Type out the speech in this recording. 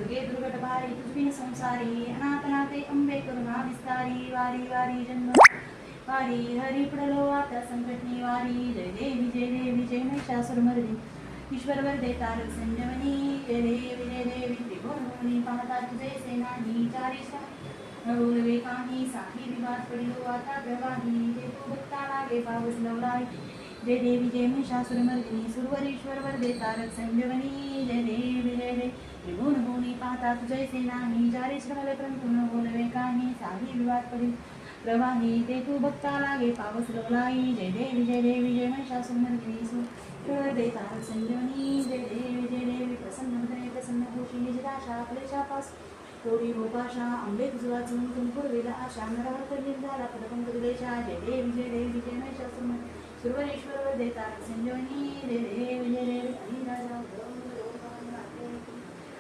दुर्गे दुर्गट भारी तुझविन संसारी अनाथनाथे अंबे करुणा विस्तारी वारी वारी जन्म वारी हरी पडलो आता संकट निवारी जय देवी जय महिषासुरमर्दी ईश्वर वरदे तारक संजीवनी जय देवी त्रिभुवनी पाहता तुझे सेनानी चारिशा बोलवे काही साखी विवाद पडिलो आता प्रवाही ते तू भक्ता लागे पावस लवलाई जय देवी जय महिषासुरमर्दिनी सुरवरीश्वर वरदे तारक संजीवनी जय देवी त्रिभुवन भुवनी पाहता तुझे सेनानी चारिश नवले प्रंतुन बोलवे काही साखी विवाद पडिलो प्रवाही ते तू भक्ता लागे पावस लवलाई जय देवी जय महिषासुरमर्दिनी सुरवरदे तारक संजीवनी जय देवी प्रसन्न वदने प्रसन्न होशी निजदाशा क्लेशापास थोडी रोपाशा आंबे तुझ वाचून तुमकुर वेला आशा नरहर निर्धारा पदपंक तुलेशा जय देवी जय महिषासुरमर्दिनी सुरवरेश्वर वरदे तारक संजीवनी जय देवी हरिराजा